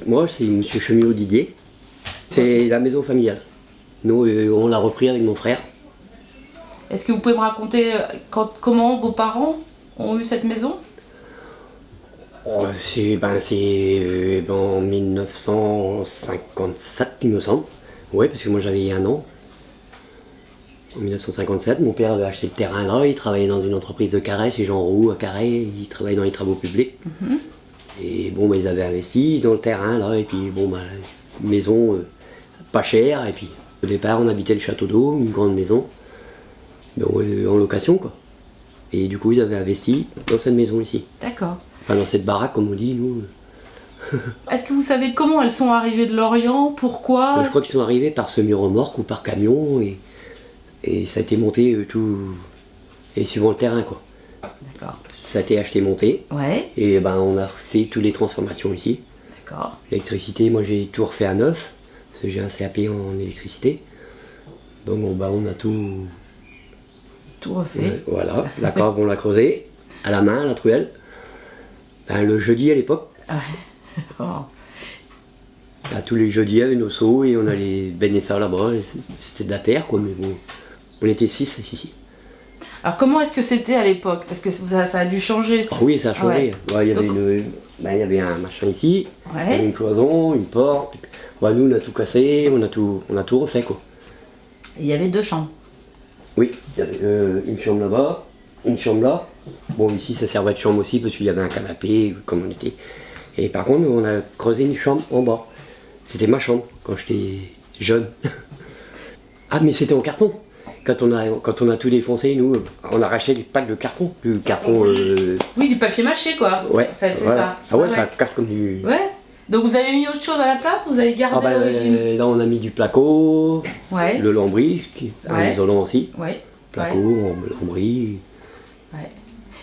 Moi, c'est M. Cheminot Didier. C'est la maison familiale. Nous, on l'a repris avec mon frère. Est-ce que vous pouvez me raconter comment vos parents ont eu cette maison? Oh, c'est en 1957, il me semble. Oui, parce que moi j'avais 1 an. En 1957, mon père avait acheté le terrain là, il travaillait dans une entreprise de Carhaix, chez Jean Roux à Carhaix, il travaillait dans les travaux publics. Et bon, ils avaient investi dans le terrain là, et puis bon, une maison pas chère, et puis au départ on habitait le château d'eau, une grande maison, en location quoi. Et du coup ils avaient investi dans cette maison ici. D'accord. Enfin dans cette baraque comme on dit, nous. Est-ce que vous savez comment elles sont arrivées de Lorient? Pourquoi? Je crois qu'ils sont arrivés par semi-remorque ou par camion, et ça a été monté tout, et suivant le terrain quoi. D'accord. Ça a été acheté monté, Ouais. et on a fait toutes les transformations ici. D'accord. L'électricité, moi j'ai tout refait à neuf, parce que j'ai un CAP en électricité. Donc on a tout refait. Ouais, voilà, la cave on l'a creusée, à la main, la truelle. Le jeudi à l'époque, Ouais. Oh. tous les jeudis avec nos seaux, et on allait baigner ça là-bas. C'était de la terre quoi, mais bon, on était 6 ici. Alors comment est-ce que c'était à l'époque? Parce que ça a dû changer. Ah oui, ça a changé. Ouais. Il y avait un machin ici, il y avait Ouais. une cloison, une porte. Nous on a tout cassé, on a tout refait quoi. Et il y avait 2 chambres. Oui, il y avait une chambre là-bas, une chambre là. Bon, ici ça servait de chambre aussi parce qu'il y avait un canapé, comme on était. Et par contre, on a creusé une chambre en bas. C'était ma chambre quand j'étais jeune. Ah, mais c'était en carton. Quand on a tout défoncé, nous, on a racheté des packs de carton. Du carton. Oui, du papier mâché quoi. Ouais, En fait, c'est voilà. ça. Ah ouais, ça casse comme du. Ouais. Donc vous avez mis autre chose à la place ou vous avez gardé l'origine? Là, on a mis du placo, Ouais. le lambris, qui est un Ouais. isolant aussi. Ouais. Placo, lambris. Ouais.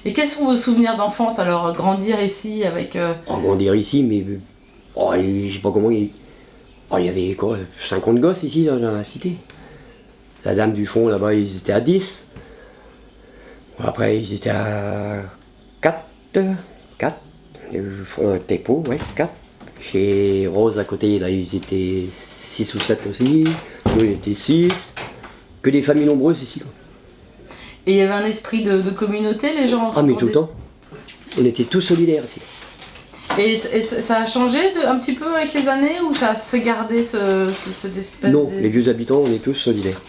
Et quels sont vos souvenirs d'enfance alors, grandir ici avec... On grandir ici, mais je sais pas comment il y avait quoi, 50 gosses ici dans la cité. La dame du fond là-bas, ils étaient à 10. Après, ils étaient à 4. 4. Le fond Tepo, ouais, 4. Chez Rose à côté, là, ils étaient 6 ou 7 aussi. Nous, on était 6. Que des familles nombreuses ici. Quoi. Et il y avait un esprit de communauté, les gens Ah, mais tout le temps. On était tous solidaires ici. Et ça a changé un petit peu avec les années ou ça s'est gardé cette espèce Non, les vieux habitants, on est tous solidaires.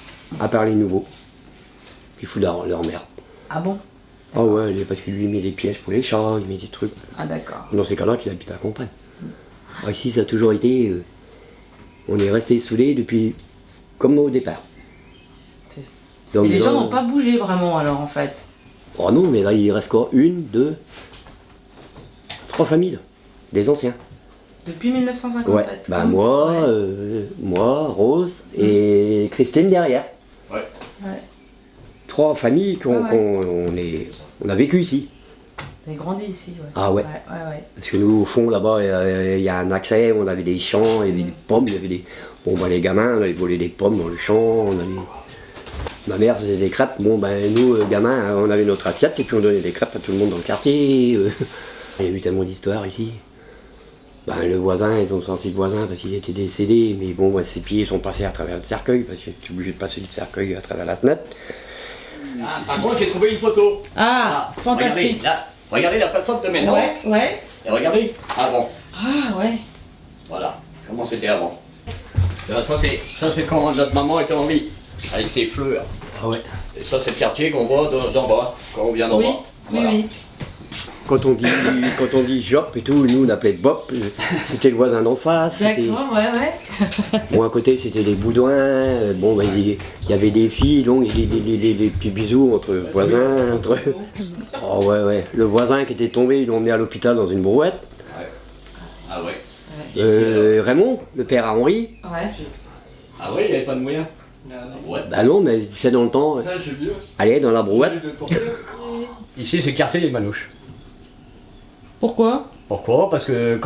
À part les nouveaux. Ils foutent leur merde. Ah bon? Ah ouais, parce qu'il lui met des pièges pour les chats, il met des trucs. Ah d'accord. Dans ces cas-là, qu'il habite à la campagne. Ici, ça a toujours été. On est resté soudés depuis. Comme au départ. Donc, et les gens n'ont pas bougé vraiment alors en fait? Oh non, mais là, il reste quoi? 1, 2, 3 familles, là. Des anciens. Depuis 1957? Ouais, moi, Rose et Christine derrière. Ouais. 3 familles on a vécu ici. On a grandi ici, ouais. Ah ouais. Ouais. Parce que nous, au fond, là-bas, il y a un accès, on avait des champs, il y avait des pommes, il y avait des... Bon, les gamins, on allait voler des pommes dans le champ, Ma mère faisait des crêpes, nous, gamins, on avait notre assiette, et puis on donnait des crêpes à tout le monde dans le quartier. Il y a eu tellement d'histoires ici. Le voisin, ils ont sorti le voisin parce qu'il était décédé, mais bon, ses pieds sont passés à travers le cercueil, parce que tu es obligé de passer le cercueil à travers la fenêtre. Ah, par contre, j'ai trouvé une photo. Ah, fantastique. Regardez la façade de maintenant. Ouais. Et regardez avant. Ah ouais. Voilà, comment c'était avant. Ça c'est quand notre maman était en vie, avec ses fleurs. Ah ouais. Et ça c'est le quartier qu'on voit d'en bas, quand on vient d'en bas. Voilà. Oui. Quand on dit Jop et tout, nous on appelait Bop, c'était le voisin d'en face. D'accord, ouais. Bon, à côté c'était les Boudouins, il y avait des filles, donc les petits bisous entre voisins. Oh ouais, le voisin qui était tombé, ils l'ont emmené à l'hôpital dans une brouette. Ouais. Ah ouais. Raymond, le père à Henri. Ouais. Ah ouais, il n'y avait pas de moyen. Ouais. Non, mais c'est dans le temps. Allez, dans la brouette. Ici c'est le quartier des Manouches. Pourquoi? Pourquoi? Parce que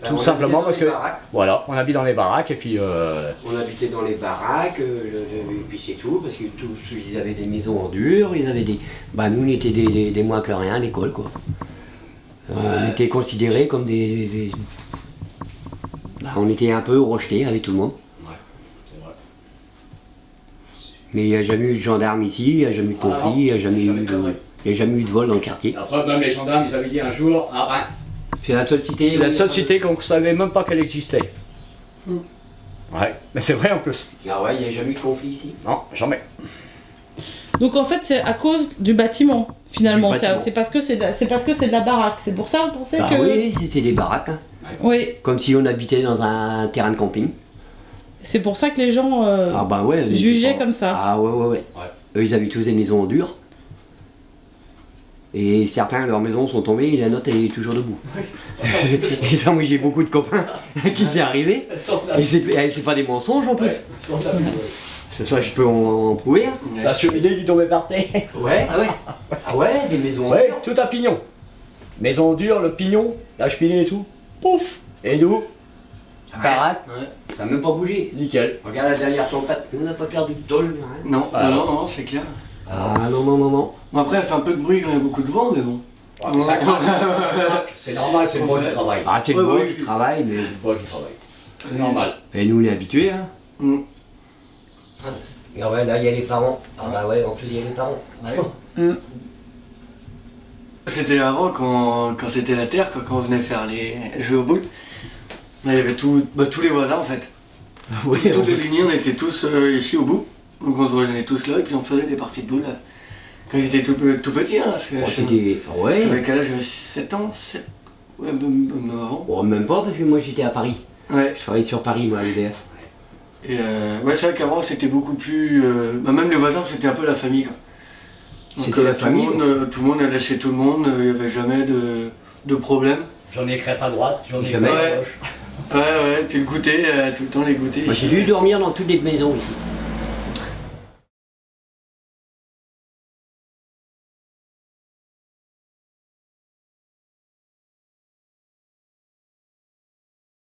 tout simplement parce que voilà, on habite dans les baraques et puis on habitait dans les baraques, et puis c'est tout, parce que tous ils avaient des maisons en dur, ils avaient des. Nous on était des moins que rien à l'école quoi. On était considérés comme des Bah, on était un peu rejetés avec tout le monde. Ouais, c'est vrai. Mais il n'y a jamais eu de gendarme ici, il n'y a jamais eu de conflit, il n'y a jamais eu de vol dans le quartier. Après, même les gendarmes, ils avaient dit un jour, ah ben, C'est la seule cité. c'est la seule cité qu'on ne savait même pas qu'elle existait. Ouais, mais c'est vrai en plus. Ah ouais, il n'y a jamais eu de conflit ici. Non, jamais. Donc en fait, c'est à cause du bâtiment, finalement. Du bâtiment. C'est parce que c'est de la baraque. C'est pour ça, vous pensez Bah que... oui, c'était des baraques. Hein. Oui, Comme si on habitait dans un terrain de camping. c'est pour ça que les gens Ah bah ouais. jugeaient c'est pas- comme ça. Ah ouais. Eux, ils avaient tous des maisons en dur. Et certains, leurs maisons sont tombées et la note elle est toujours debout. Et ça, moi j'ai beaucoup de copains qui s'est arrivé. Et c'est pas des mensonges en plus. Ça, je peux en prouver. Hein. La cheminée qui tombait par terre. Ouais. Ah ouais, des maisons en Ouais, dur. tout à pignon. Maison dure, le pignon, la cheminée et tout. Pouf. Et nous, baraque, Ça n'a même pas bougé. nickel. Regarde la dernière tempête, on n'a pas perdu de tôle. Hein. Non, Ah, non, c'est clair. Ah non. Bon, après, elle fait un peu de bruit quand il y a beaucoup de vent, mais bon. Ouais, ça craque. C'est normal, c'est le bois qui travaille. Ah, c'est le Ouais, bois ouais. qui travaille, mais. C'est le bois qui travaille. C'est normal. Et nous, on est habitués. Hein. Mm. Ah ouais, là, il y a les parents. Ah bah ouais, en plus, il y a les parents. C'était avant, quand c'était la terre, quand on venait faire les jeux au boule. Là, il y avait tous les voisins en fait. Oui, Toutes les lignées, on était tous ici au bout. Donc on se rejoignait tous là et puis on faisait des parties de boules. Quand j'étais tout petit, hein, parce que c'était. Ouais. j'avais quel âge? J'avais 7 ans, 7... Ouais, même avant. Bon, même pas, parce que moi, j'étais à Paris. Ouais. Je travaillais sur Paris, moi, à l'EDF. Et ouais, c'est vrai qu'avant c'était beaucoup plus. Même les voisins, c'était un peu la famille. Quoi. Donc, C'était la famille, tout le monde allait chez tout le monde, il n'y avait jamais de problème. J'en ai crêpe à droite, j'en ai Jamais. crêpe à Ouais. gauche. Ouais, puis le goûter, tout le temps les goûters. Moi, j'ai dû dormir dans toutes les maisons ici.